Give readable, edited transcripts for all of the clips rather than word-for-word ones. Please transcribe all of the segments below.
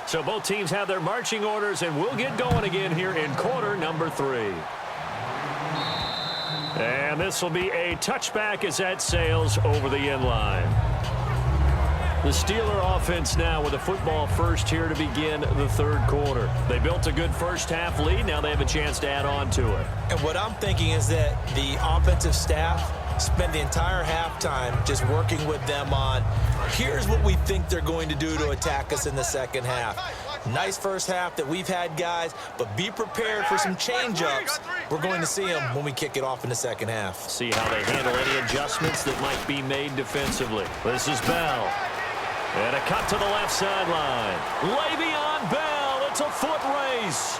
So both teams have their marching orders, and we'll get going again here in quarter number 3. And this will be a touchback as that sails over the end line. The Steeler offense now with a football first here to begin the third quarter. They built a good first-half lead. Now they have a chance to add on to it. And what I'm thinking is that the offensive staff spend the entire halftime just working with them on, here's what we think they're going to do to attack us in the second half. Nice first half that we've had, guys, but be prepared for some change-ups. We're going to see them when we kick it off in the second half. See how they handle any adjustments that might be made defensively. This is Bell. And a cut to the left sideline. Le'Veon Bell. It's a foot race.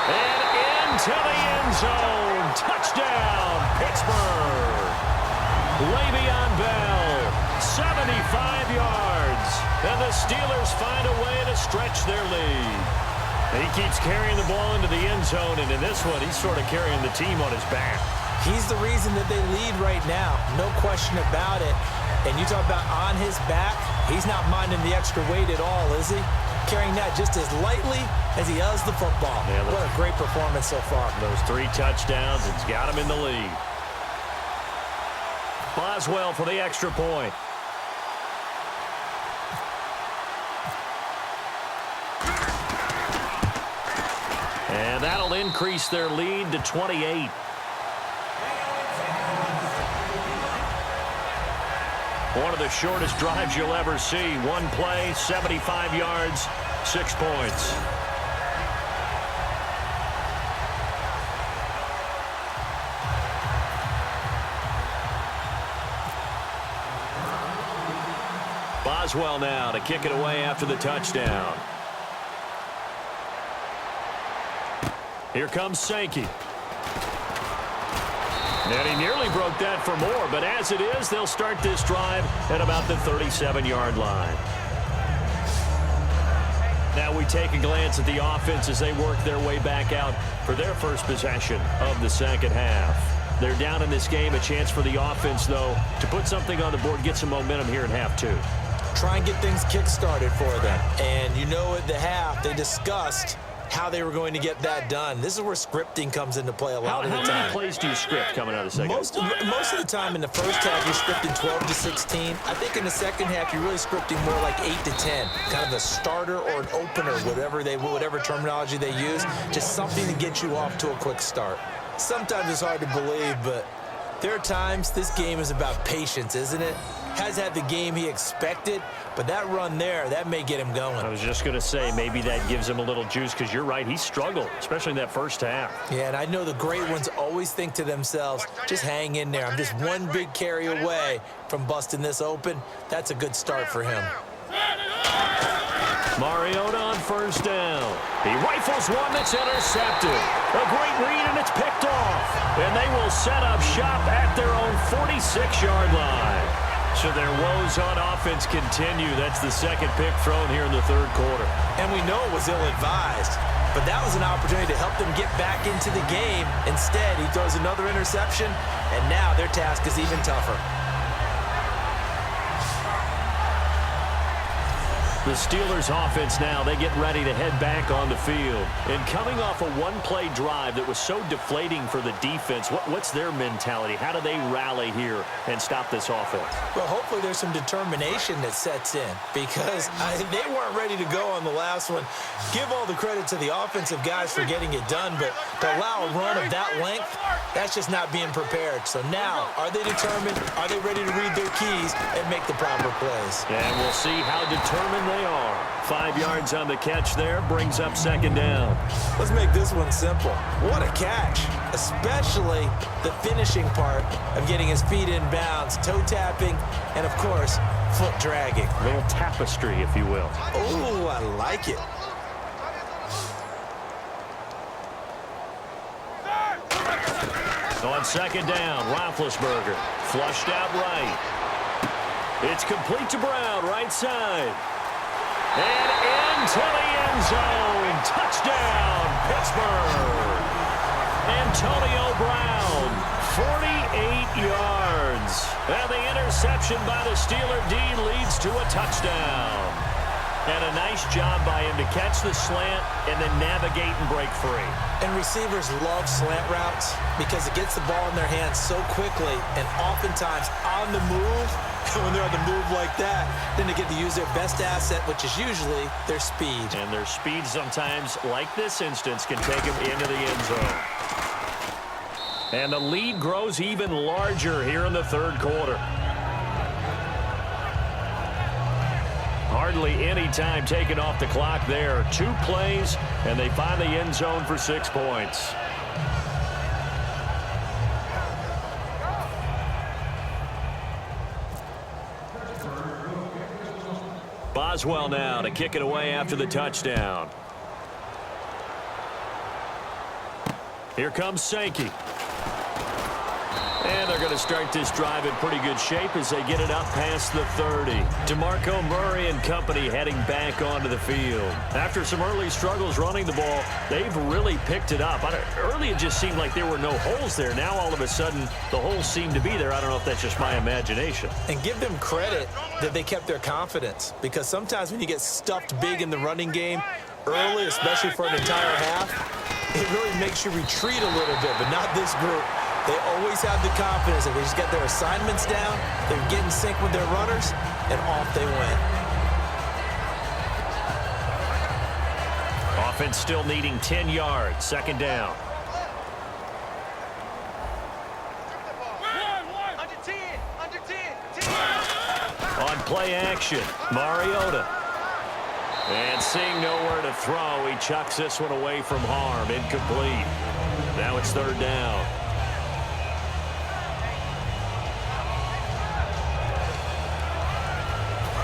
And into the end zone. Touchdown, Pittsburgh. Le'Veon Bell, 75 yards. And the Steelers find a way to stretch their lead. And he keeps carrying the ball into the end zone. And in this one, he's sort of carrying the team on his back. He's the reason that they lead right now. No question about it. And you talk about on his back, he's not minding the extra weight at all, is he? Carrying that just as lightly as he does the football. Yeah, what a great performance so far. Those 3 touchdowns, it's got him in the lead. Boswell for the extra point. And that'll increase their lead to 28. One of the shortest drives you'll ever see. One play, 75 yards, 6 points. Boswell now to kick it away after the touchdown. Here comes Sankey. And he nearly broke that for more, but as it is, they'll start this drive at about the 37-yard line. Now we take a glance at the offense as they work their way back out for their first possession of the second half. They're down in this game, a chance for the offense, though, to put something on the board, get some momentum here in half 2. Try and get things kick-started for them. And you know at the half, they discussed how they were going to get that done. This is where scripting comes into play a lot of the time. How many plays do you script coming out of the second? Most of the time in the first half, you're scripting 12 to 16. I think in the second half, you're really scripting more like 8 to 10. Kind of a starter or an opener, whatever terminology they use. Just something to get you off to a quick start. Sometimes it's hard to believe, but there are times this game is about patience, isn't it? Has had the game he expected, but that run there, that may get him going. I was just going to say, maybe that gives him a little juice, because you're right, he struggled, especially in that first half. Yeah, and I know the great ones always think to themselves, just hang in there. I'm just one big carry away from busting this open. That's a good start for him. Mariota on first down. He rifles one that's intercepted. A great read, and it's picked off. And they will set up shop at their own 46-yard line. So their woes on offense continue. That's the second pick thrown here in the third quarter. And we know it was ill-advised, but that was an opportunity to help them get back into the game. Instead, he throws another interception, and now their task is even tougher. The Steelers offense now, they get ready to head back on the field. And coming off a one-play drive that was so deflating for the defense, what's their mentality? How do they rally here and stop this offense? Well, hopefully there's some determination that sets in, because they weren't ready to go on the last one. Give all the credit to the offensive guys for getting it done, but to allow a run of that length, that's just not being prepared. So now, are they determined? Are they ready to read their keys and make the proper plays? And we'll see how determined they are. 5 yards on the catch there, brings up second down. Let's make this one simple. What a catch, especially the finishing part of getting his feet in bounds, toe tapping, and of course, foot dragging. A little tapestry, if you will. Oh, I like it. On second down, Roethlisberger flushed out right. It's complete to Brown, right side. And into the end zone. Touchdown, Pittsburgh. Antonio Brown, 48 yards. And the interception by the Steeler D leads to a touchdown. And a nice job by him to catch the slant and then navigate and break free. And receivers love slant routes because it gets the ball in their hands so quickly and oftentimes on the move. When they're on the move like that, then they get to use their best asset, which is usually their speed. And their speed sometimes, like this instance, can take them into the end zone. And the lead grows even larger here in the third quarter. Hardly any time taken off the clock there. 2 plays, and they find the end zone for 6 points. Boswell now to kick it away after the touchdown. Here comes Sankey. And they're going to start this drive in pretty good shape as they get it up past the 30. DeMarco Murray and company heading back onto the field. After some early struggles running the ball, they've really picked it up. Early it just seemed like there were no holes there. Now all of a sudden the holes seem to be there. I don't know if that's just my imagination. And give them credit that they kept their confidence, because sometimes when you get stuffed big in the running game early, especially for an entire half, it really makes you retreat a little bit, but not this group. They always have the confidence that they just get their assignments down, they're getting sync with their runners, and off they went. Offense still needing 10 yards, second down. On play action, Mariota. And seeing nowhere to throw, he chucks this one away from harm, incomplete. Now it's third down.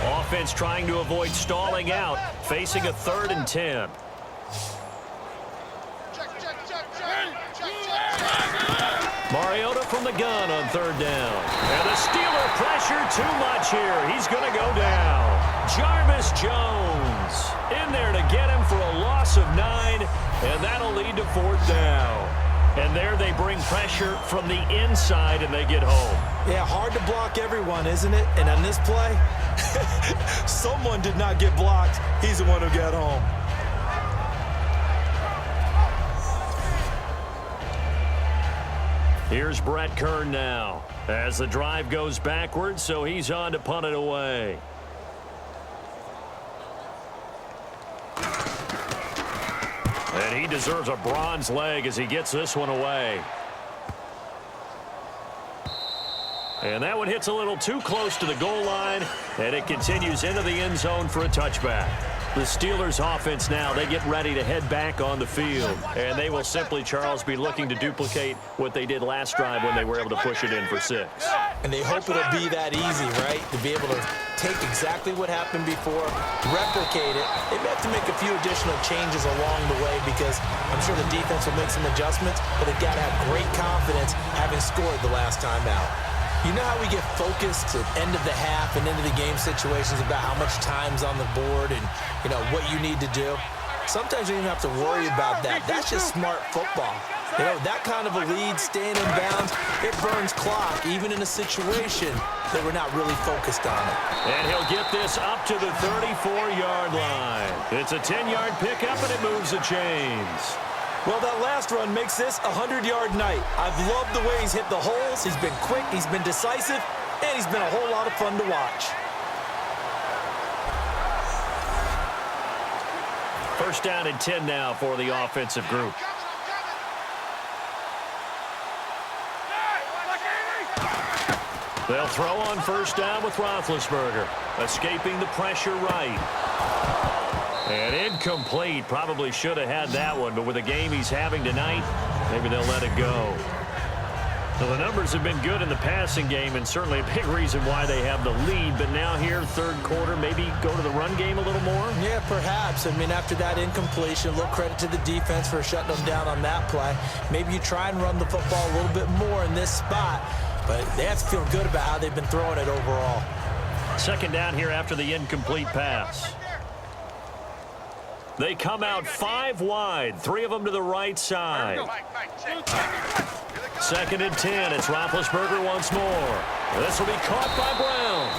Offense trying to avoid stalling out, facing a 3rd and 10. Mariota from the gun on third down. And the Steeler pressure too much here. He's going to go down. Jarvis Jones in there to get him for a loss of 9, and that'll lead to 4th down. And there they bring pressure from the inside, and they get home. Yeah, hard to block everyone, isn't it? And on this play, someone did not get blocked. He's the one who got home. Here's Brett Kern now as the drive goes backwards, so he's on to punt it away. And he deserves a bronze leg as he gets this one away. And that one hits a little too close to the goal line, and it continues into the end zone for a touchback. The Steelers offense now, they get ready to head back on the field. And they will simply, Charles, be looking to duplicate what they did last drive when they were able to push it in for 6. And they hope it'll be that easy, right? To be able to take exactly what happened before, replicate it. They may have to make a few additional changes along the way because I'm sure the defense will make some adjustments, but they've got to have great confidence having scored the last time out. You know how we get focused at end of the half and into the game situations about how much time's on the board and, you know, what you need to do? Sometimes you don't even have to worry about that. That's just smart football. You know, that kind of a lead, staying in bounds, it burns clock, even in a situation that we're not really focused on it. And he'll get this up to the 34-yard line. It's a 10-yard pickup, and it moves the chains. Well, that last run makes this a 100-yard night. I've loved the way he's hit the holes. He's been quick, he's been decisive, and he's been a whole lot of fun to watch. First down and 10 now for the offensive group. They'll throw on first down with Roethlisberger, escaping the pressure right. And incomplete. Probably should have had that one, but with the game he's having tonight, maybe they'll let it go. So the numbers have been good in the passing game, and certainly a big reason why they have the lead. But now here, third quarter, maybe go to the run game a little more? Yeah, perhaps. I mean, after that incompletion, a little credit to the defense for shutting them down on that play. Maybe you try and run the football a little bit more in this spot, but they have to feel good about how they've been throwing it overall. Second down here after the incomplete pass. They come out 5 wide, 3 of them to the right side. Second and 10, it's Roethlisberger once more. This will be caught by Brown.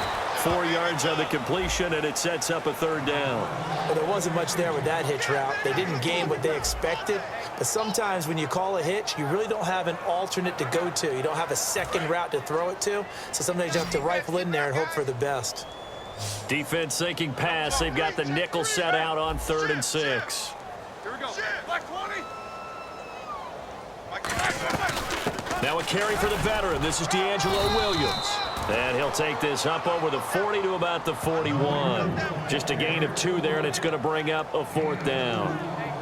4 yards on the completion, and it sets up a third down. Well, there wasn't much there with that hitch route. They didn't gain what they expected. But sometimes when you call a hitch, you really don't have an alternate to go to. You don't have a second route to throw it to. So sometimes you have to rifle in there and hope for the best. Defense thinking pass. They've got the nickel set out on 3rd and 6. Here we go. Black 20. Now a carry for the veteran. This is D'Angelo Williams. And he'll take this up over the 40 to about the 41. Just a gain of 2 there, and it's going to bring up a 4th down.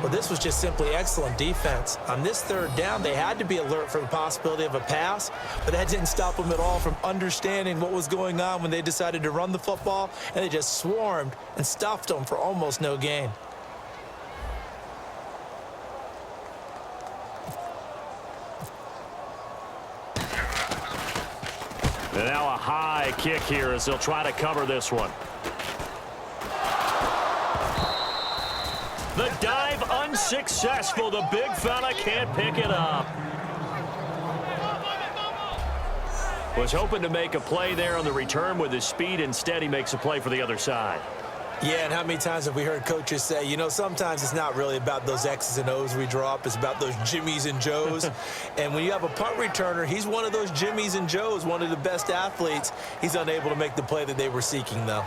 Well, this was just simply excellent defense. On this 3rd down, they had to be alert for the possibility of a pass, but that didn't stop them at all from understanding what was going on when they decided to run the football, and they just swarmed and stuffed them for almost no gain. And now a high kick here as they'll try to cover this one. The dive unsuccessful. The big fella can't pick it up. Was hoping to make a play there on the return with his speed. Instead, he makes a play for the other side. Yeah, and how many times have we heard coaches say, you know, sometimes it's not really about those X's and O's we drop. It's about those Jimmies and Joes. And when you have a punt returner, he's one of those Jimmies and Joes, one of the best athletes. He's unable to make the play that they were seeking, though.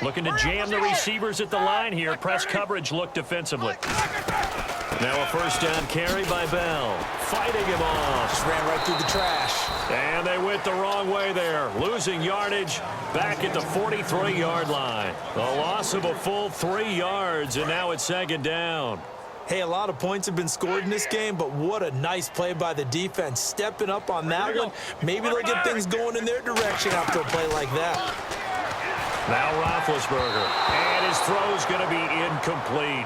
Looking to jam the receivers at the line here. Press coverage look defensively. Now a 1st down carry by Bell. Fighting him off. Just ran right through the trash. And they went the wrong way there. Losing yardage back at the 43-yard line. A loss of a full 3 yards, and now it's 2nd down. Hey, a lot of points have been scored in this game, but what a nice play by the defense. Stepping up on that one. Maybe they'll get things going in their direction after a play like that. Now Roethlisberger, and his throw's going to be incomplete.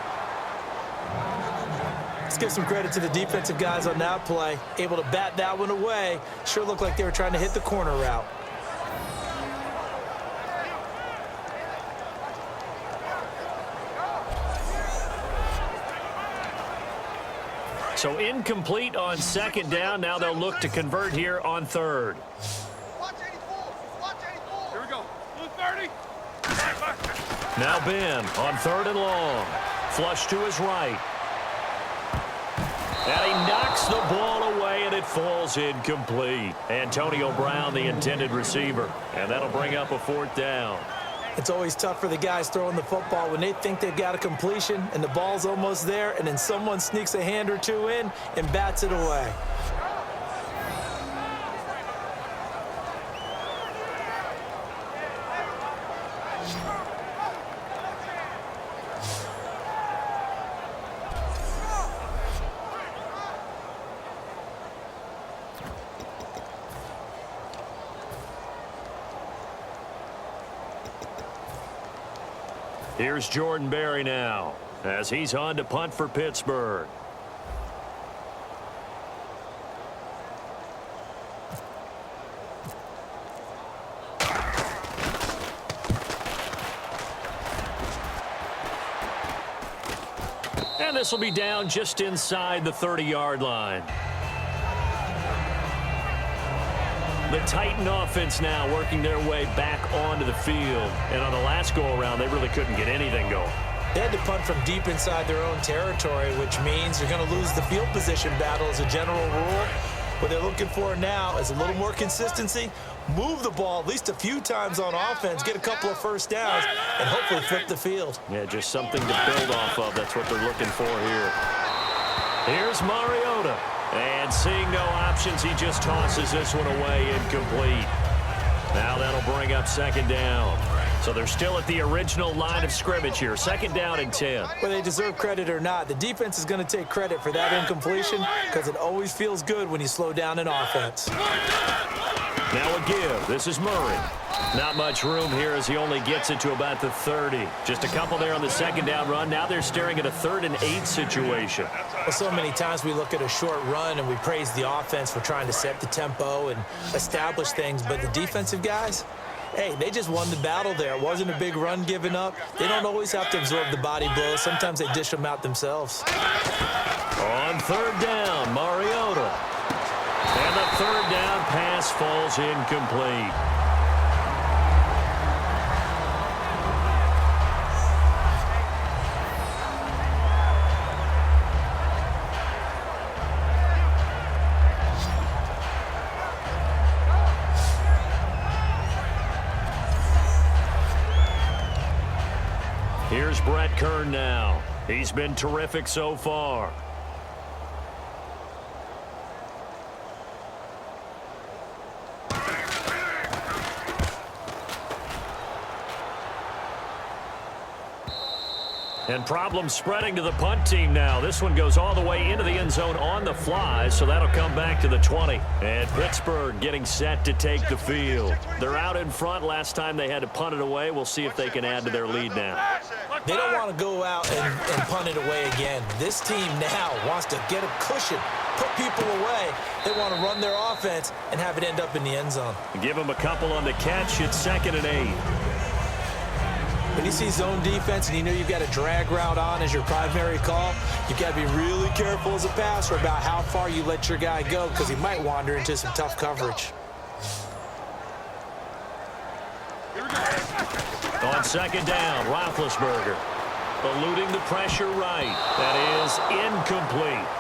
Let's give some credit to the defensive guys on that play. Able to bat that one away. Sure looked like they were trying to hit the corner route. So incomplete on 2nd down. Now they'll look to convert here on 3rd. Watch 84. Watch 84. Here we go. Blue 30. Now Ben on 3rd and long. Flush to his right. And he knocks the ball away, and it falls incomplete. Antonio Brown, the intended receiver. And that'll bring up a 4th down. It's always tough for the guys throwing the football when they think they've got a completion and the ball's almost there, and then someone sneaks a hand or two in and bats it away. Here's Jordan Berry now as he's on to punt for Pittsburgh. And this will be down just inside the 30-yard line. The Titan offense now working their way back onto the field. And on the last go-around, they really couldn't get anything going. They had to punt from deep inside their own territory, which means they're going to lose the field position battle as a general rule. What they're looking for now is a little more consistency, move the ball at least a few times on offense, get a couple of 1st downs, and hopefully flip the field. Yeah, just something to build off of. That's what they're looking for here. Here's Mariota. And seeing no options, he just tosses this one away incomplete. Now that'll bring up 2nd down. So they're still at the original line of scrimmage here. 2nd down and 10. Whether they deserve credit or not, the defense is going to take credit for that incompletion because it always feels good when you slow down an offense. Now a give. This is Murray. Not much room here as he only gets it to about the 30. Just a couple there on the second down run. Now they're staring at a 3rd and 8 situation. Well, so many times we look at a short run and we praise the offense for trying to set the tempo and establish things, but the defensive guys, hey, they just won the battle there. It wasn't a big run given up. They don't always have to absorb the body blows. Sometimes they dish them out themselves. On 3rd down, Mariota. And the 3rd down pass falls incomplete. Here's Brett Kern now. He's been terrific so far. And problems spreading to the punt team now. This one goes all the way into the end zone on the fly, so that'll come back to the 20. And Pittsburgh getting set to take the field. They're out in front. Last time they had to punt it away. We'll see if they can add to their lead now. They don't want to go out and punt it away again. This team now wants to get a cushion, put people away. They want to run their offense and have it end up in the end zone. Give them a couple on the catch. It's 2nd and 8. When you see zone defense and you know you've got a drag route on as your primary call, you've got to be really careful as a passer about how far you let your guy go because he might wander into some tough coverage. On 2nd down, Roethlisberger eluding the pressure right. That is incomplete.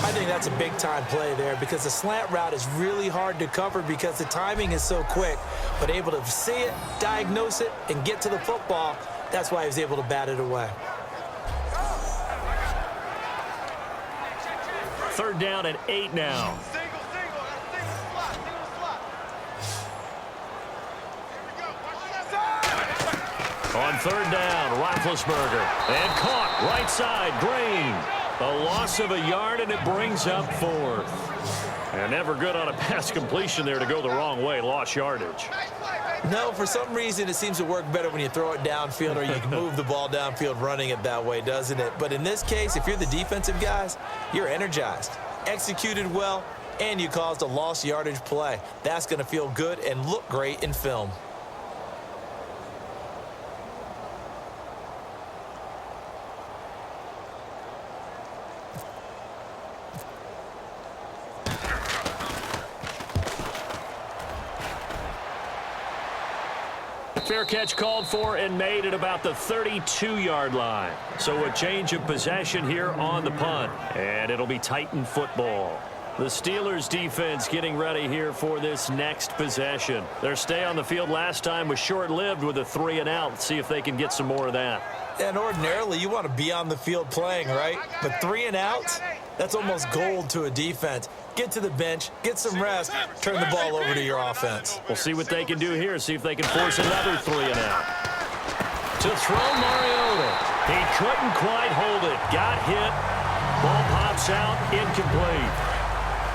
I think that's a big-time play there because the slant route is really hard to cover because the timing is so quick. But able to see it, diagnose it, and get to the football, that's why he was able to bat it away. 3rd down and 8 now. On 3rd down, Roethlisberger. And caught right side, Green. A loss of a yard, and it brings up 4th. And never good on a pass completion there to go the wrong way. Lost yardage. No, for some reason, it seems to work better when you throw it downfield or you can move the ball downfield running it that way, doesn't it? But in this case, if you're the defensive guys, you're energized, executed well, and you caused a lost yardage play. That's going to feel good and look great in film. Fair catch called for and made at about the 32-yard line. So a change of possession here on the punt. And it'll be Titan football. The Steelers defense getting ready here for this next possession. Their stay on the field last time was short-lived with a 3-and-out. See if they can get some more of that. And ordinarily, you want to be on the field playing, right? But 3-and-outs, that's almost gold to a defense. Get to the bench, get some rest, turn the ball over to your offense. We'll see what they can do here, see if they can force another 3-and-out. To throw Mariota. He couldn't quite hold it. Got hit. Ball pops out, incomplete.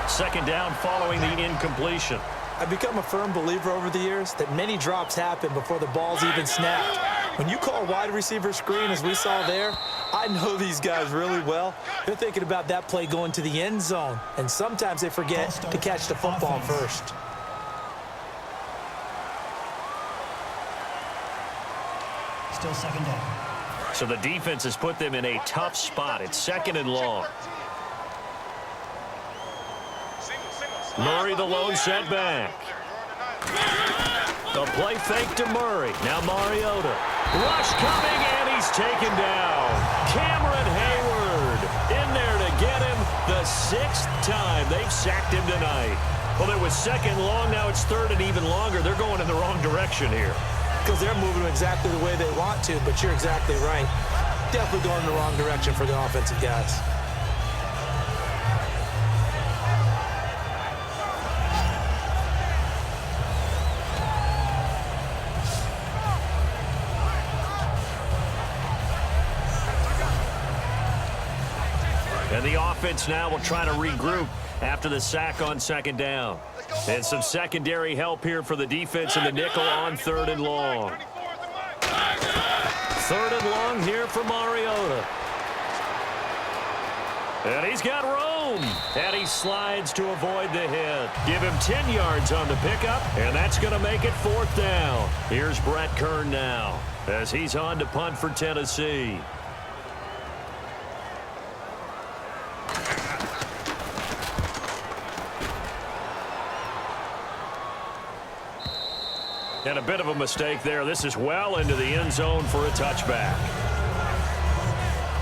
2nd down following the incompletion. I've become a firm believer over the years that many drops happen before the ball's even snapped. When you call wide receiver screen, as we saw there, I know these guys really well. They're thinking about that play going to the end zone, and sometimes they forget to catch the football first. Still 2nd down. So the defense has put them in a tough spot. It's 2nd and long. Murray the lone setback. The play fake to Murray. Now Mariota. Rush coming, and he's taken down. Cameron Hayward in there to get him the 6th time they've sacked him tonight. Well, it was 2nd long. Now it's 3rd and even longer. They're going in the wrong direction here. Because they're moving exactly the way they want to, but you're exactly right. Definitely going in the wrong direction for the offensive guys. And the offense now will try to regroup after the sack on second down. And some secondary help here for the defense in the nickel on 3rd and long. 3rd and long here for Mariota. And he's got room. And he slides to avoid the hit. Give him 10 yards on the pickup, and that's going to make it 4th down. Here's Brett Kern now as he's on to punt for Tennessee. And a bit of a mistake there. This is well into the end zone for a touchback.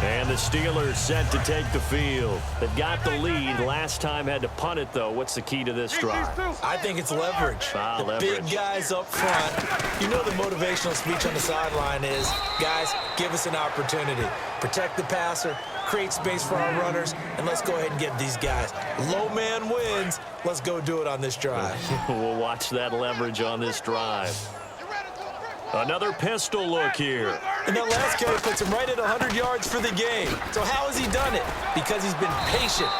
And the Steelers set to take the field. They got the lead. Last time had to punt it, though. What's the key to this drive? I think it's leverage. The leverage. Big guys up front. You know the motivational speech on the sideline is, guys, give us an opportunity. Protect the passer, create space for our runners, and let's go ahead and get these guys. Low man wins. Let's go do it on this drive. We'll watch that leverage on this drive. Another pistol look here. And that last carry puts him right at 100 yards for the game. So how has he done it? Because he's been patient,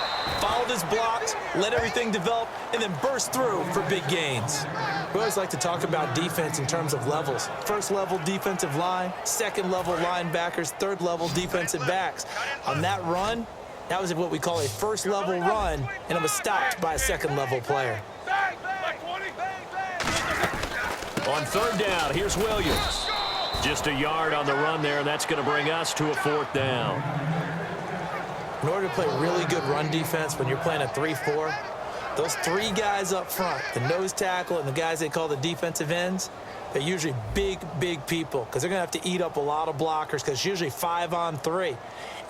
followed his blocks, let everything develop, and then burst through for big gains. We always like to talk about defense in terms of levels. First level defensive line, second level linebackers, third level defensive backs. On that run, that was what we call a first level run, and it was stopped by a second level player. On 3rd down, here's Williams. Just a yard on the run there, and that's going to bring us to a 4th down. In order to play really good run defense when you're playing a 3-4, those 3 guys up front, the nose tackle and the guys they call the defensive ends, they're usually big, big people because they're going to have to eat up a lot of blockers because it's usually 5 on 3.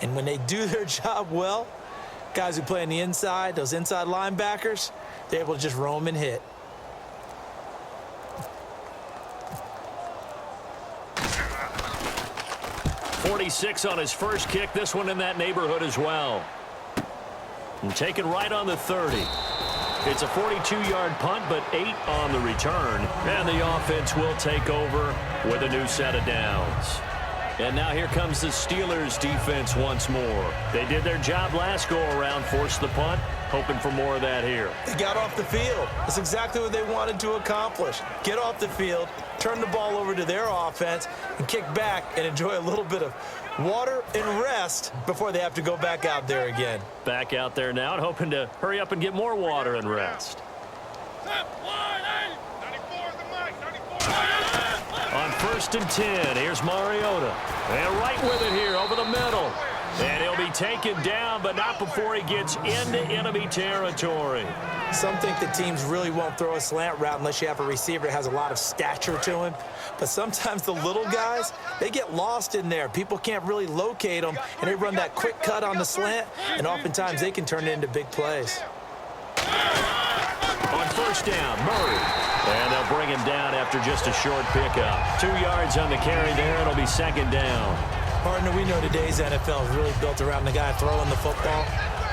And when they do their job well, guys who play on the inside, those inside linebackers, they're able to just roam and hit. .46 on his first kick. This one in that neighborhood as well. And taken right on the 30. It's a 42-yard punt, but 8 on the return. And the offense will take over with a new set of downs. And now here comes the Steelers defense once more. They did their job last go-around, forced the punt, hoping for more of that here. They got off the field. That's exactly what they wanted to accomplish. Get off the field, turn the ball over to their offense, and kick back and enjoy a little bit of water and rest before they have to go back out there again. Back out there now and hoping to hurry up and get more water and rest. On 1st and 10, here's Mariota. And right with it here over the middle. And he'll be taken down, but not before he gets into enemy territory. Some think that teams really won't throw a slant route unless you have a receiver that has a lot of stature to him. But sometimes the little guys, they get lost in there. People can't really locate them, and they run that quick cut on the slant, and oftentimes they can turn it into big plays. On 1st down, Murray. And they'll bring him down after just a short pickup. 2 yards on the carry there. It'll be 2nd down. Partner, we know today's NFL is really built around the guy throwing the football.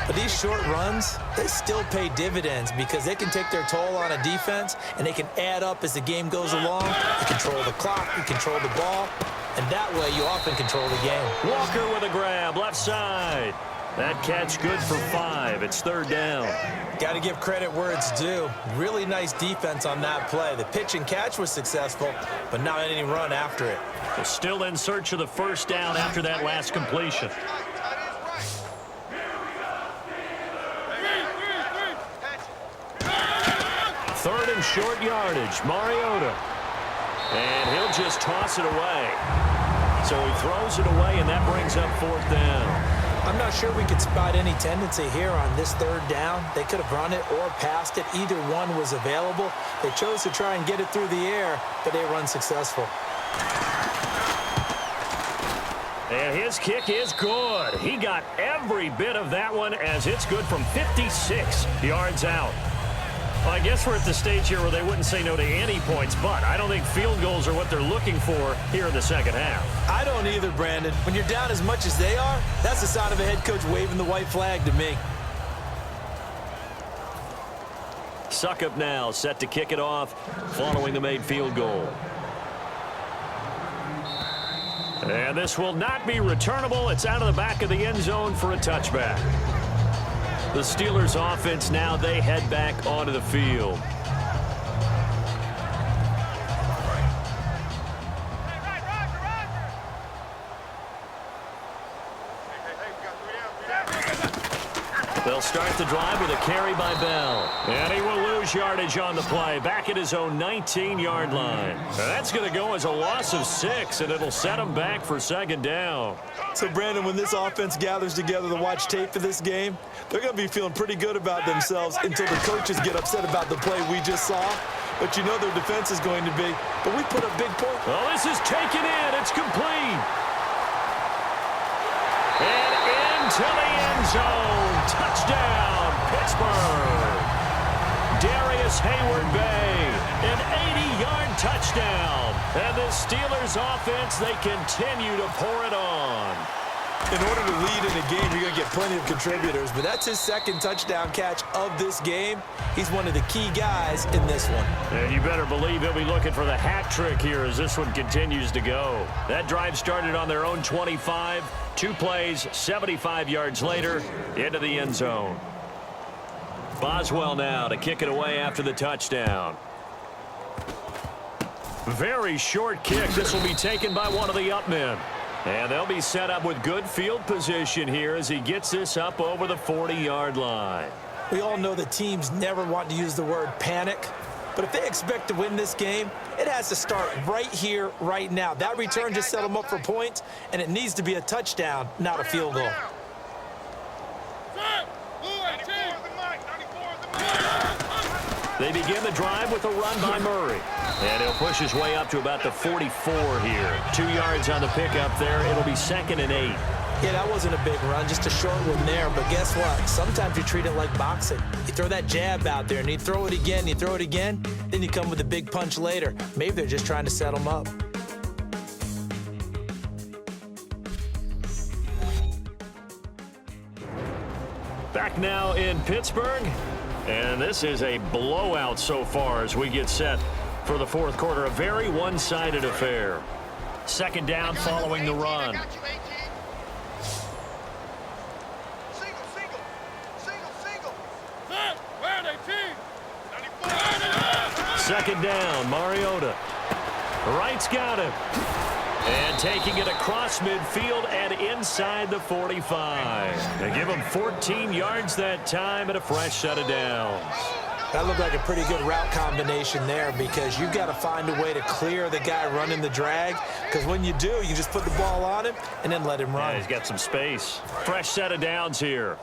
But these short runs, they still pay dividends because they can take their toll on a defense, and they can add up as the game goes along. You control the clock, you control the ball, and that way you often control the game. Walker with a grab, left side. That catch good for 5. It's 3rd down. Got to give credit where it's due. Really nice defense on that play. The pitch and catch was successful, but not any run after it. They're still in search of the 1st down after that last completion. 3rd and short yardage, Mariota. And he'll just toss it away. So he throws it away, and that brings up 4th down. I'm not sure we could spot any tendency here on this 3rd down. They could have run it or passed it. Either one was available. They chose to try and get it through the air, but they run successful. And his kick is good. He got every bit of that one as it's good from 56 yards out. Well, I guess we're at the stage here where they wouldn't say no to any points, but I don't think field goals are what they're looking for here in the 2nd half. I don't either, Brandon. When you're down as much as they are, that's the sign of a head coach waving the white flag to me. Suckup now set to kick it off following the made field goal. And this will not be returnable. It's out of the back of the end zone for a touchback. The Steelers offense now, they head back onto the field. They'll start the drive with a carry by Bell. And he will lose yardage on the play. Back at his own 19-yard line. That's going to go as a loss of 6, and it'll set him back for second down. So, Brandon, when this offense gathers together to watch tape for this game, they're going to be feeling pretty good about themselves until the coaches get upset about the play we just saw. But you know their defense is going to be. But we put a big point. Well, this is taken in. It's complete. And into the end zone. Touchdown, Pittsburgh. Darius Hayward-Bay, an 80-yard touchdown. And the Steelers offense, they continue to pour it on. In order to lead in a game, you're going to get plenty of contributors, but that's his second touchdown catch of this game. He's one of the key guys in this one. And you better believe he'll be looking for the hat trick here as this one continues to go. That drive started on their own 25. 2 plays, 75 yards later, into the end zone. Boswell now to kick it away after the touchdown. Very short kick. This will be taken by one of the up men. And they'll be set up with good field position here as he gets this up over the 40-yard line. We all know that teams never want to use the word panic. But if they expect to win this game, it has to start right here, right now. That return just set them up for points, and it needs to be a touchdown, not a field goal. They begin the drive with a run by Murray. And he'll push his way up to about the 44 here. 2 yards on the pickup there. It'll be 2nd and 8. Yeah, that wasn't a big run, just a short one there. But guess what? Sometimes you treat it like boxing. You throw that jab out there, and you throw it again, you throw it again, then you come with a big punch later. Maybe they're just trying to set them up. Back now in Pittsburgh. And this is a blowout so far as we get set for the fourth quarter. A very one-sided affair. 2nd down following the run. 2nd down, Mariota. Wright's got him. And taking it across midfield and inside the 45. They give him 14 yards that time and a fresh set of downs. That looked like a pretty good route combination there because you've got to find a way to clear the guy running the drag, because when you do, you just put the ball on him and then let him run. Yeah, he's got some space. Fresh set of downs here.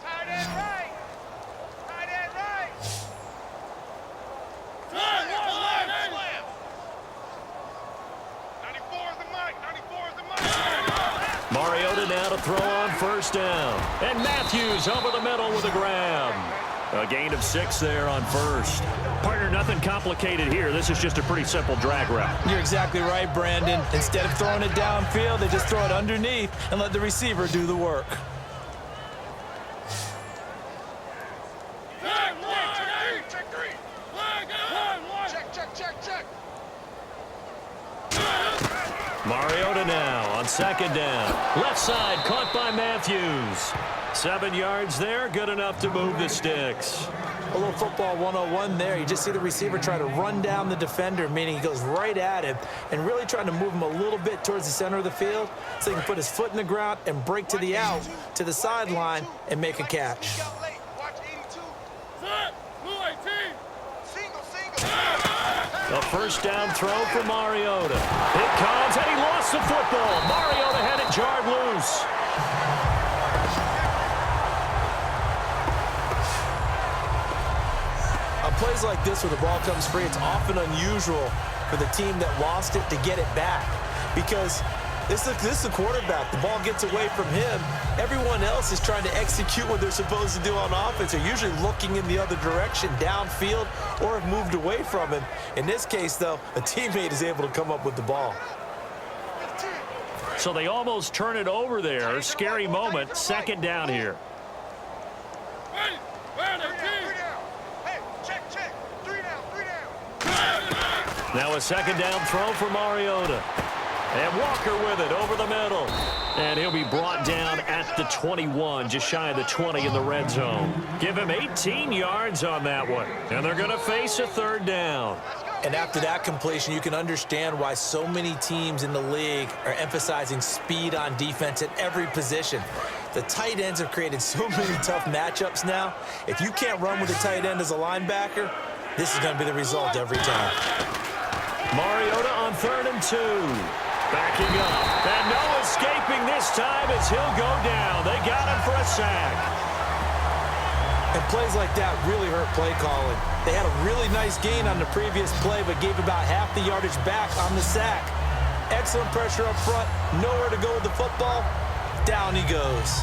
Mariota now to throw on 1st down. And Matthews over the middle with a grab. A gain of 6 there on 1st. Partner, nothing complicated here. This is just a pretty simple drag route. You're exactly right, Brandon. Instead of throwing it downfield, they just throw it underneath and let the receiver do the work. Mariota now on 2nd down. Left side caught by Matthews. 7 yards there, good enough to move the sticks. A little football 101 there. You just see the receiver try to run down the defender, meaning he goes right at him and really trying to move him a little bit towards the center of the field so he can put his foot in the ground and break to the out, to the sideline, and make a catch. A 1st down throw for Mariota. It comes, and he lost the football. Mariota had it jarred loose. On plays like this where the ball comes free, it's often unusual for the team that lost it to get it back, because this is the quarterback. The ball gets away from him. Everyone else is trying to execute what they're supposed to do on offense. They're usually looking in the other direction, downfield, or have moved away from him. In this case, though, a teammate is able to come up with the ball. So they almost turn it over there. Scary moment. 2nd down here. Now a 2nd down throw for Mariota. And Walker with it over the middle. And he'll be brought down at the 21, just shy of the 20 in the red zone. Give him 18 yards on that one. And they're going to face a third down. And after that completion, you can understand why so many teams in the league are emphasizing speed on defense at every position. The tight ends have created so many tough matchups now. If you can't run with a tight end as a linebacker, this is going to be the result every time. Mariota on 3rd and 2. Backing up. And no escaping this time as he'll go down. They got him for a sack. And plays like that really hurt play calling. They had a really nice gain on the previous play, but gave about half the yardage back on the sack. Excellent pressure up front. Nowhere to go with the football. Down he goes.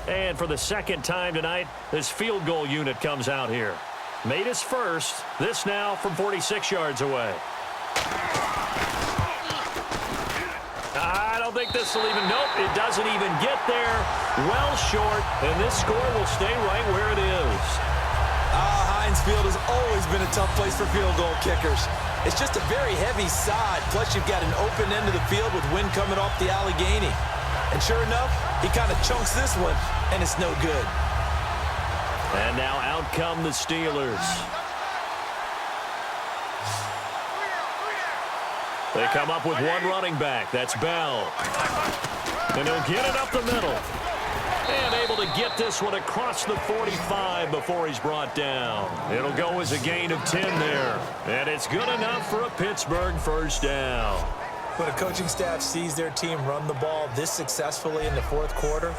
And for the second time tonight, this field goal unit comes out here. Made his first. This now from 46 yards away. I don't think this will even, nope, it doesn't even get there. Well short, and this score will stay right where it is. Heinz Field has always been a tough place for field goal kickers. It's just a very heavy side, plus you've got an open end of the field with wind coming off the Allegheny. And sure enough, he kind of chunks this one, and it's no good. And now out come the Steelers. They come up with one running back. That's Bell. And he'll get it up the middle. And able to get this one across the 45 before he's brought down. It'll go as a gain of 10 there. And it's good enough for a Pittsburgh first down. When a coaching staff sees their team run the ball this successfully in the fourth quarter,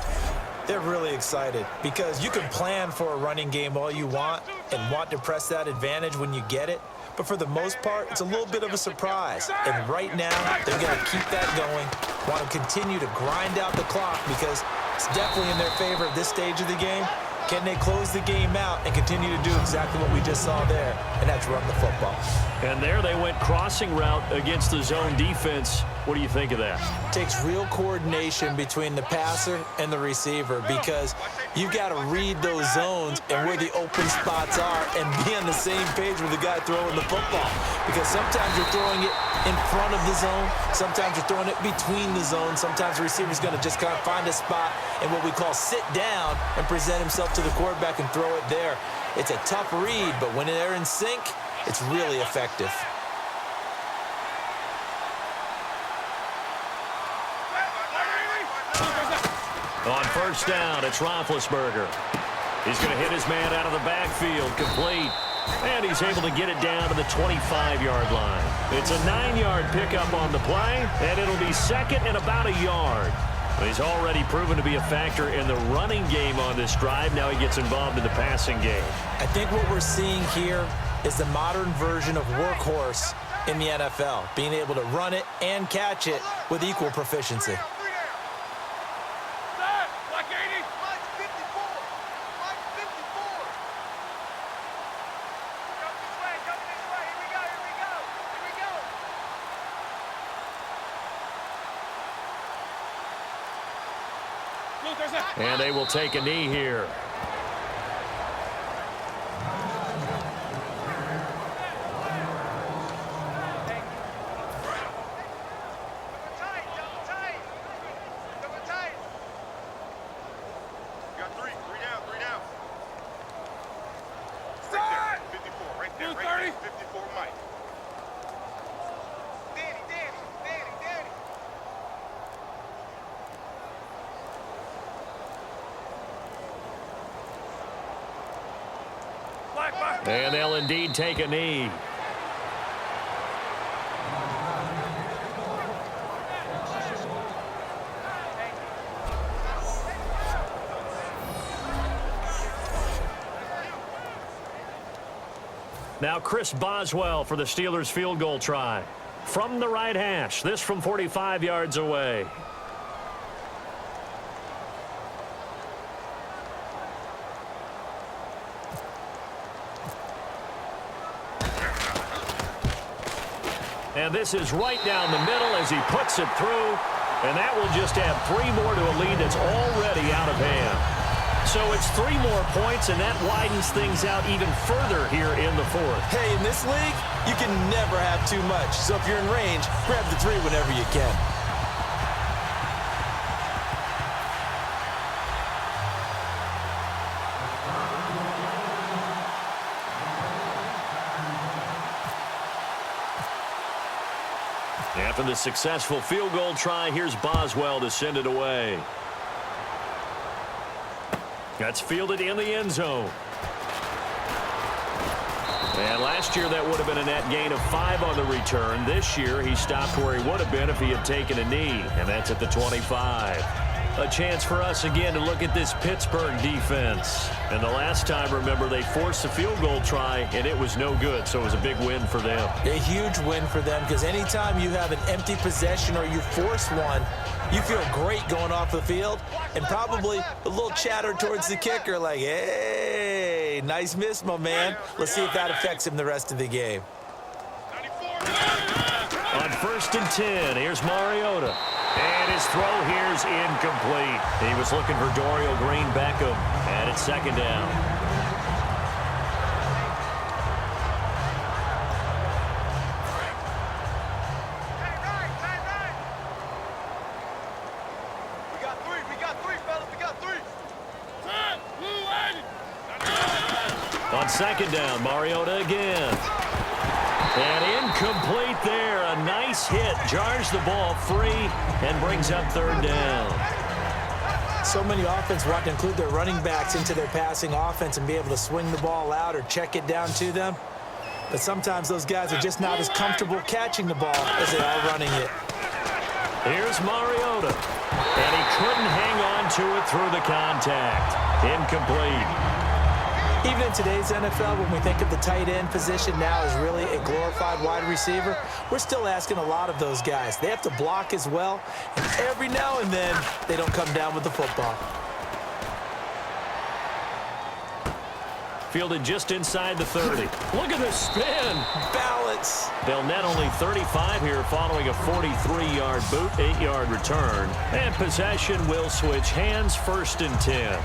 they're really excited because you can plan for a running game all you want and want to press that advantage when you get it. But for the most part, it's a little bit of a surprise. And right now, they're going to keep that going, want to continue to grind out the clock because it's definitely in their favor at this stage of the game. Can they close the game out and continue to do exactly what we just saw there, and that's run the football. And there they went crossing route against the zone defense. What do you think of that? Takes real coordination between the passer and the receiver because you've got to read those zones and where the open spots are and be on the same page with the guy throwing the football. Because sometimes you're throwing it in front of the zone, sometimes you're throwing it between the zones, sometimes the receiver's going to just kind of find a spot and what we call sit down and present himself to the quarterback and throw it there. It's a tough read, but when they're in sync, it's really effective. On first down, it's Roethlisberger. He's going to hit his man out of the backfield, complete. And he's able to get it down to the 25-yard line. It's a 9-yard pickup on the play, and it'll be second and about a yard. He's already proven to be a factor in the running game on this drive. Now he gets involved in the passing game. I think what we're seeing here is the modern version of workhorse in the NFL, being able to run it and catch it with equal proficiency. And they will take a knee here. And they'll indeed take a knee. Now Chris Boswell for the Steelers field goal try. From the right hash, this from 45 yards away. And this is right down the middle as he puts it through. And that will just add 3 more to a lead that's already out of hand. So it's 3 more points, and that widens things out even further here in the 4th. Hey, in this league, you can never have too much. So if you're in range, grab the 3 whenever you can. After the successful field goal try, here's Boswell to send it away. That's fielded in the end zone. And last year that would have been a net gain of 5 on the return. This year he stopped where he would have been if he had taken a knee, and that's at the 25. A chance for us again to look at this Pittsburgh defense. And the last time, remember, they forced a field goal try, and it was no good, so it was a big win for them. A huge win for them, because anytime you have an empty possession or you force one, you feel great going off the field, and probably a little chatter towards the kicker like, hey, nice miss, my man. Let's see if that affects him the rest of the game. On 1st and 10, here's Mariota. And his throw here's incomplete. He was looking for Dorial Green-Beckham, and it's 2nd down. We got 3, fellas. We got 3. On 2nd down, Mariota again. And incomplete there. A nice hit. Jars the ball free and brings up 3rd down. So many offenses want to include their running backs into their passing offense and be able to swing the ball out or check it down to them. But sometimes those guys are just not as comfortable catching the ball as they are running it. Here's Mariota. And he couldn't hang on to it through the contact. Incomplete. Even in today's NFL, when we think of the tight end position now as really a glorified wide receiver, we're still asking a lot of those guys. They have to block as well, and every now and then, they don't come down with the football. Fielded just inside the 30. Look at the spin. Balance. They'll net only 35 here following a 43-yard boot, 8-yard return. And possession will switch hands, 1st and 10.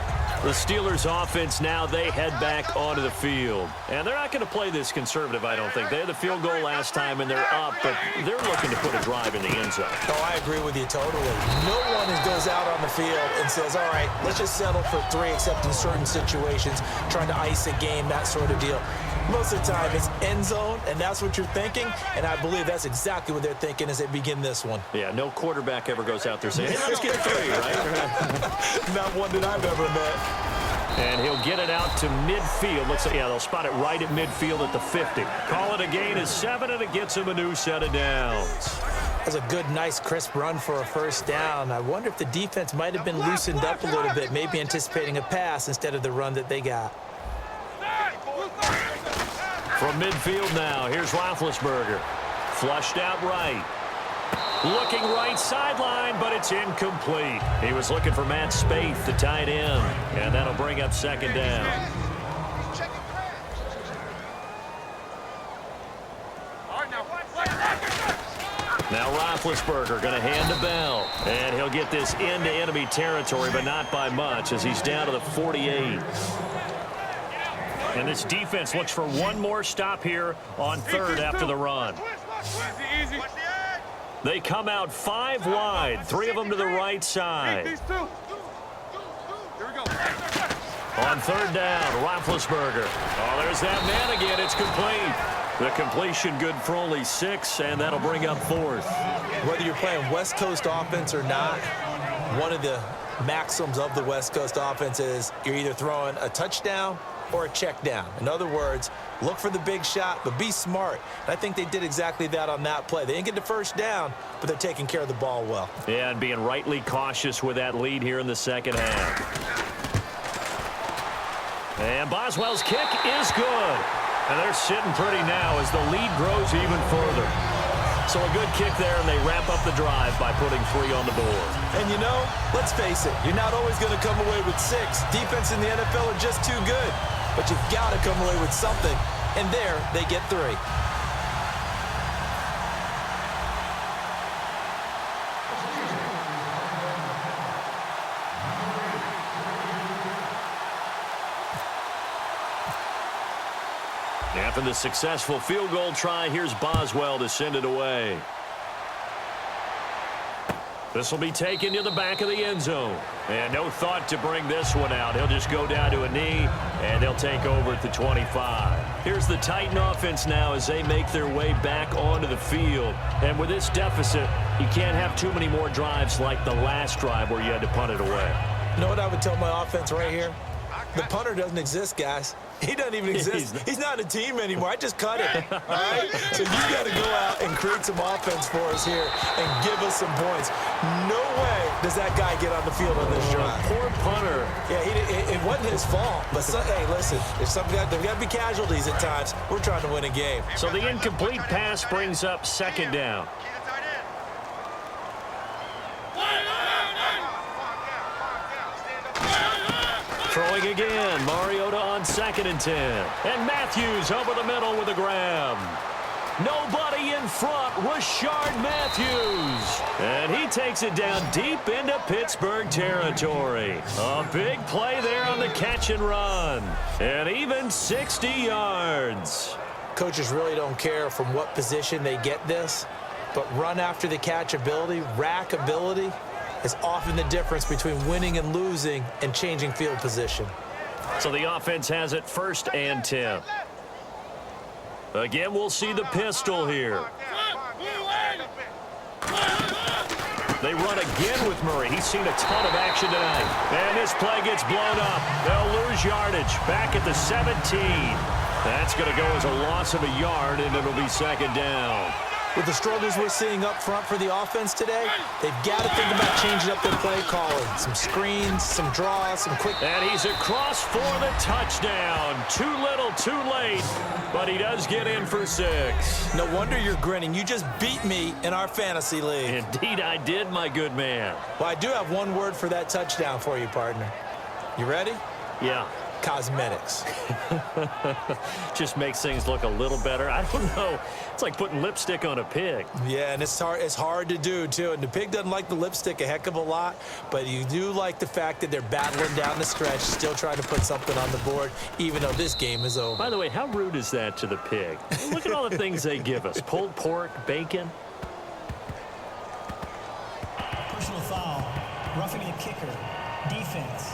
The Steelers offense now, they head back onto the field. And they're not going to play this conservative, I don't think. They had the field goal last time, and they're up, but they're looking to put a drive in the end zone. Oh, I agree with you totally. No one goes out on the field and says, all right, let's just settle for 3, except in certain situations, trying to ice a game, that sort of deal. Most of the time, it's end zone, and that's what you're thinking, and I believe that's exactly what they're thinking as they begin this one. Yeah, no quarterback ever goes out there saying, hey, let's get 3, right? Not one that I've ever met. And he'll get it out to midfield. Looks like, yeah, they'll spot it right at midfield at the 50. Call it a gain of 7, and it gets him a new set of downs. That's a good, nice, crisp run for a 1st down. I wonder if the defense might have been loosened up a little bit, maybe anticipating a pass instead of the run that they got. From midfield now, here's Roethlisberger. Flushed out right. Looking right sideline, but it's incomplete. He was looking for Matt Spaeth, the tight end, and that'll bring up 2nd down. Now Roethlisberger going to hand to Bell, and he'll get this into enemy territory, but not by much as he's down to the 48. And this defense looks for one more stop here on 3rd after the run. They come out 5 wide, 3 of them to the right side. On 3rd down, Roethlisberger. Oh, there's that man again. It's complete. The completion good for only 6, and that'll bring up 4th. Whether you're playing West Coast offense or not, one of the maxims of the West Coast offense is you're either throwing a touchdown or a check down. In other words, look for the big shot, but be smart. And I think they did exactly that on that play. They didn't get the 1st down, but they're taking care of the ball well. Yeah, and being rightly cautious with that lead here in the 2nd half. And Boswell's kick is good. And they're sitting pretty now as the lead grows even further. So a good kick there, and they wrap up the drive by putting 3 on the board. And you know, let's face it, you're not always going to come away with 6. Defense in the NFL are just too good. But you've got to come away with something. And there, they get 3. After the successful field goal try, here's Boswell to send it away. This will be taken to the back of the end zone. And no thought to bring this one out. He'll just go down to a knee, and they'll take over at the 25. Here's the Titan offense now as they make their way back onto the field. And with this deficit, you can't have too many more drives like the last drive where you had to punt it away. You know what I would tell my offense right here? The punter doesn't exist, guys. He doesn't even exist. He's not a team anymore. I just cut it, all right? So you got to go out and create some offense for us here and give us some points. No way does that guy get on the field on this drive. Poor punter. Yeah, it wasn't his fault. But, hey, listen, there's got to be casualties at times. We're trying to win a game. So the incomplete pass brings up second down. Throwing again, Mariota on 2nd and 10. And Matthews over the middle with a grab. Nobody in front, Rashard Matthews. And he takes it down deep into Pittsburgh territory. A big play there on the catch and run. And even 60 yards. Coaches really don't care from what position they get this, but run after the catch ability, rack ability, is often the difference between winning and losing and changing field position. So the offense has it 1st and 10. Again, we'll see the pistol here. They run again with Murray. He's seen a ton of action tonight. And this play gets blown up. They'll lose yardage back at the 17. That's going to go as a loss of a yard, and it'll be 2nd down. With the struggles we're seeing up front for the offense today, they've got to think about changing up their play calling. Some screens, some draws, some quick... And he's across for the touchdown. Too little, too late, but he does get in for 6. No wonder you're grinning. You just beat me in our fantasy league. Indeed I did, my good man. Well, I do have one word for that touchdown for you, partner. You ready? Yeah. Cosmetics. Just makes things look a little better. I don't know. It's like putting lipstick on a pig. Yeah, and it's hard to do, too. And the pig doesn't like the lipstick a heck of a lot, but you do like the fact that they're battling down the stretch, still trying to put something on the board, even though this game is over. By the way, how rude is that to the pig? Look at all the things they give us. Pulled pork, bacon. Personal foul. Roughing the kicker. Defense.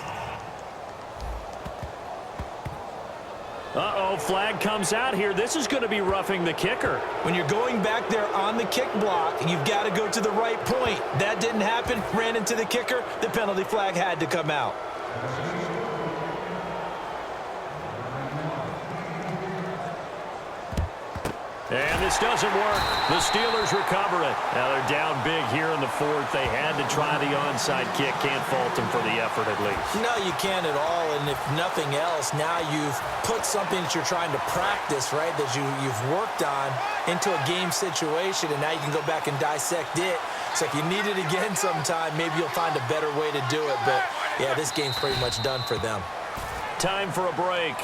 Uh-oh, flag comes out here. This is going to be roughing the kicker. When you're going back there on the kick block, you've got to go to the right point. That didn't happen. Ran into the kicker. The penalty flag had to come out. And this doesn't work. The Steelers recover it. Now they're down big here in the 4th. They had to try the onside kick. Can't fault them for the effort at least. No, you can't at all. And if nothing else, now you've put something that you're trying to practice, right, that you've worked on into a game situation, and now you can go back and dissect it. So if you need it again sometime, maybe you'll find a better way to do it. But, yeah, this game's pretty much done for them. Time for a break.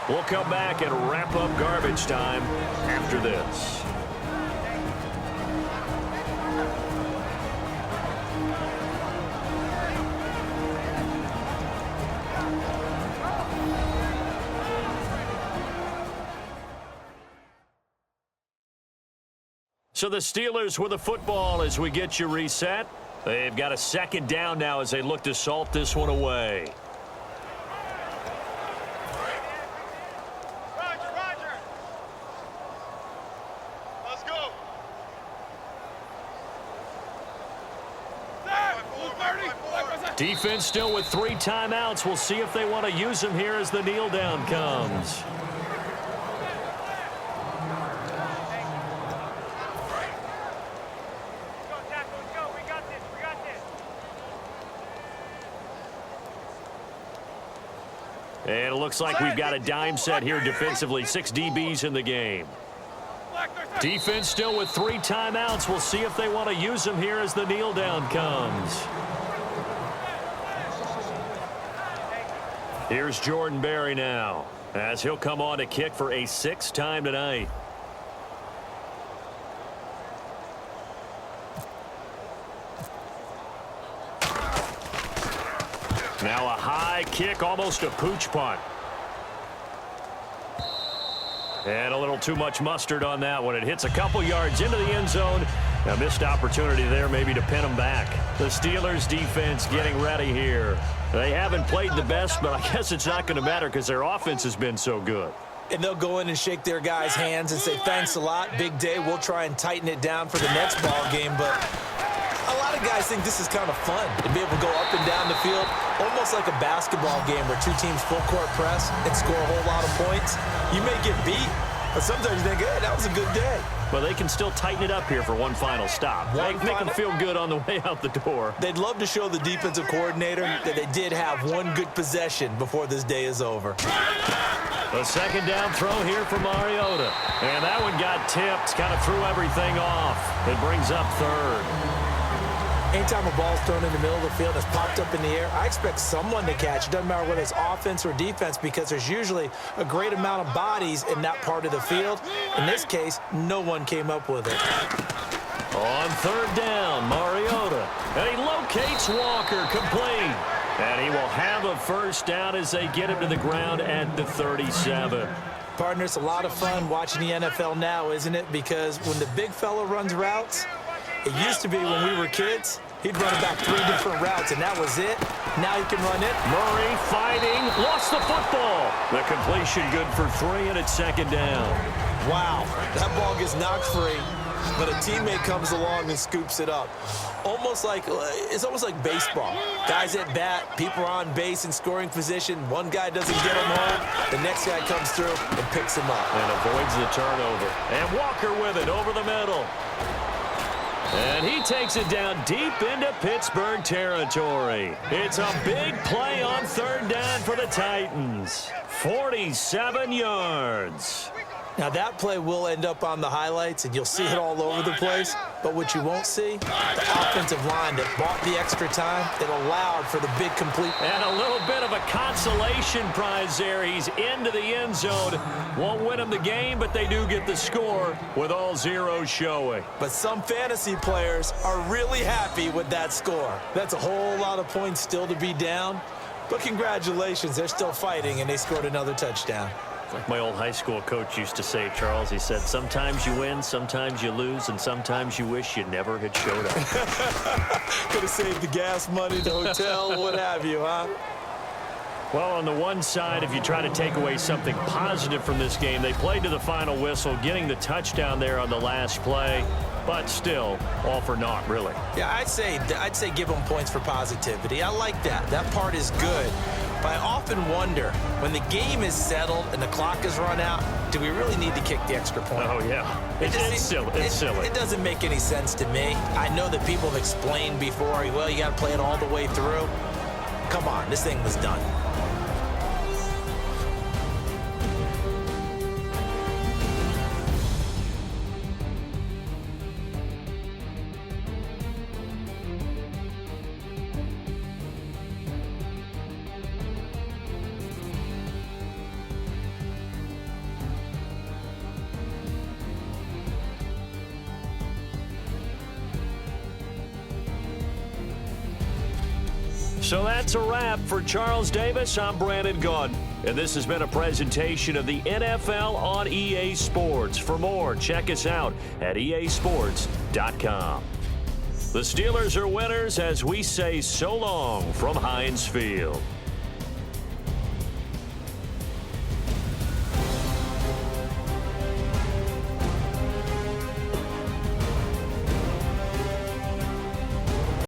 We'll come back and wrap up garbage time after this. So the Steelers with the football as we get you reset. They've got a 2nd down now as they look to salt this one away. Defense still with 3 timeouts. We'll see if they want to use them here as the kneel down comes. And it looks like we've got a dime set here defensively. 6 DBs in the game. Defense still with 3 timeouts. We'll see if they want to use them here as the kneel down comes. Here's Jordan Berry now, as he'll come on to kick for a 6th time tonight. Now a high kick, almost a pooch punt. And a little too much mustard on that one. It hits a couple yards into the end zone. A missed opportunity there maybe to pin them back. The Steelers defense getting ready here. They haven't played the best, but I guess it's not going to matter because their offense has been so good. And they'll go in and shake their guys' hands and say, thanks a lot, big day. We'll try and tighten it down for the next ball game. But a lot of guys think this is kind of fun to be able to go up and down the field, almost like a basketball game where two teams full court press and score a whole lot of points. You may get beat, but sometimes you think, hey, that was a good day. But they can still tighten it up here for one final stop. Make them feel good on the way out the door. They'd love to show the defensive coordinator that they did have one good possession before this day is over. The second down throw here for Mariota. And that one got tipped, kind of threw everything off. It brings up third. Anytime a ball's thrown in the middle of the field and it's popped up in the air, I expect someone to catch. It doesn't matter whether it's offense or defense because there's usually a great amount of bodies in that part of the field. In this case, no one came up with it. On third down, Mariota. And he locates Walker, complete. And he will have a first down as they get him to the ground at the 37. Partner, it's a lot of fun watching the NFL now, isn't it? Because when the big fella runs routes, it used to be when we were kids, he'd run about 3 different routes, and that was it. Now he can run it. Murray fighting, lost the football. The completion good for 3, and it's second down. Wow, that ball gets knocked free, but a teammate comes along and scoops it up. It's almost like baseball. Guys at bat, people are on base in scoring position. One guy doesn't get him home. The next guy comes through and picks him up. And avoids the turnover. And Walker with it over the middle. And he takes it down deep into Pittsburgh territory. It's a big play on third down for the Titans. 47 yards. Now, that play will end up on the highlights, and you'll see it all over the place. But what you won't see, the offensive line that bought the extra time, that allowed for the big complete. And a little bit of a consolation prize there. He's into the end zone. Won't win him the game, but they do get the score with all zeros showing. But some fantasy players are really happy with that score. That's a whole lot of points still to be down. But congratulations, they're still fighting, and they scored another touchdown. Like my old high school coach used to say, Charles, he said, sometimes you win, sometimes you lose, and sometimes you wish you never had showed up. Could have saved the gas money, the hotel, what have you, huh? Well, on the one side, if you try to take away something positive from this game, they played to the final whistle, getting the touchdown there on the last play, but still, all for naught, really. Yeah, I'd say give them points for positivity. I like that. That part is good. But I often wonder, when the game is settled and the clock is run out, do we really need to kick the extra point? Oh, yeah. It's silly. It's silly. It doesn't make any sense to me. I know that people have explained before, well, you got to play it all the way through. Come on, this thing was done. So that's a wrap for Charles Davis. I'm Brandon Gaudin, and this has been a presentation of the NFL on EA Sports. For more, check us out at easports.com. The Steelers are winners as we say so long from Heinz Field.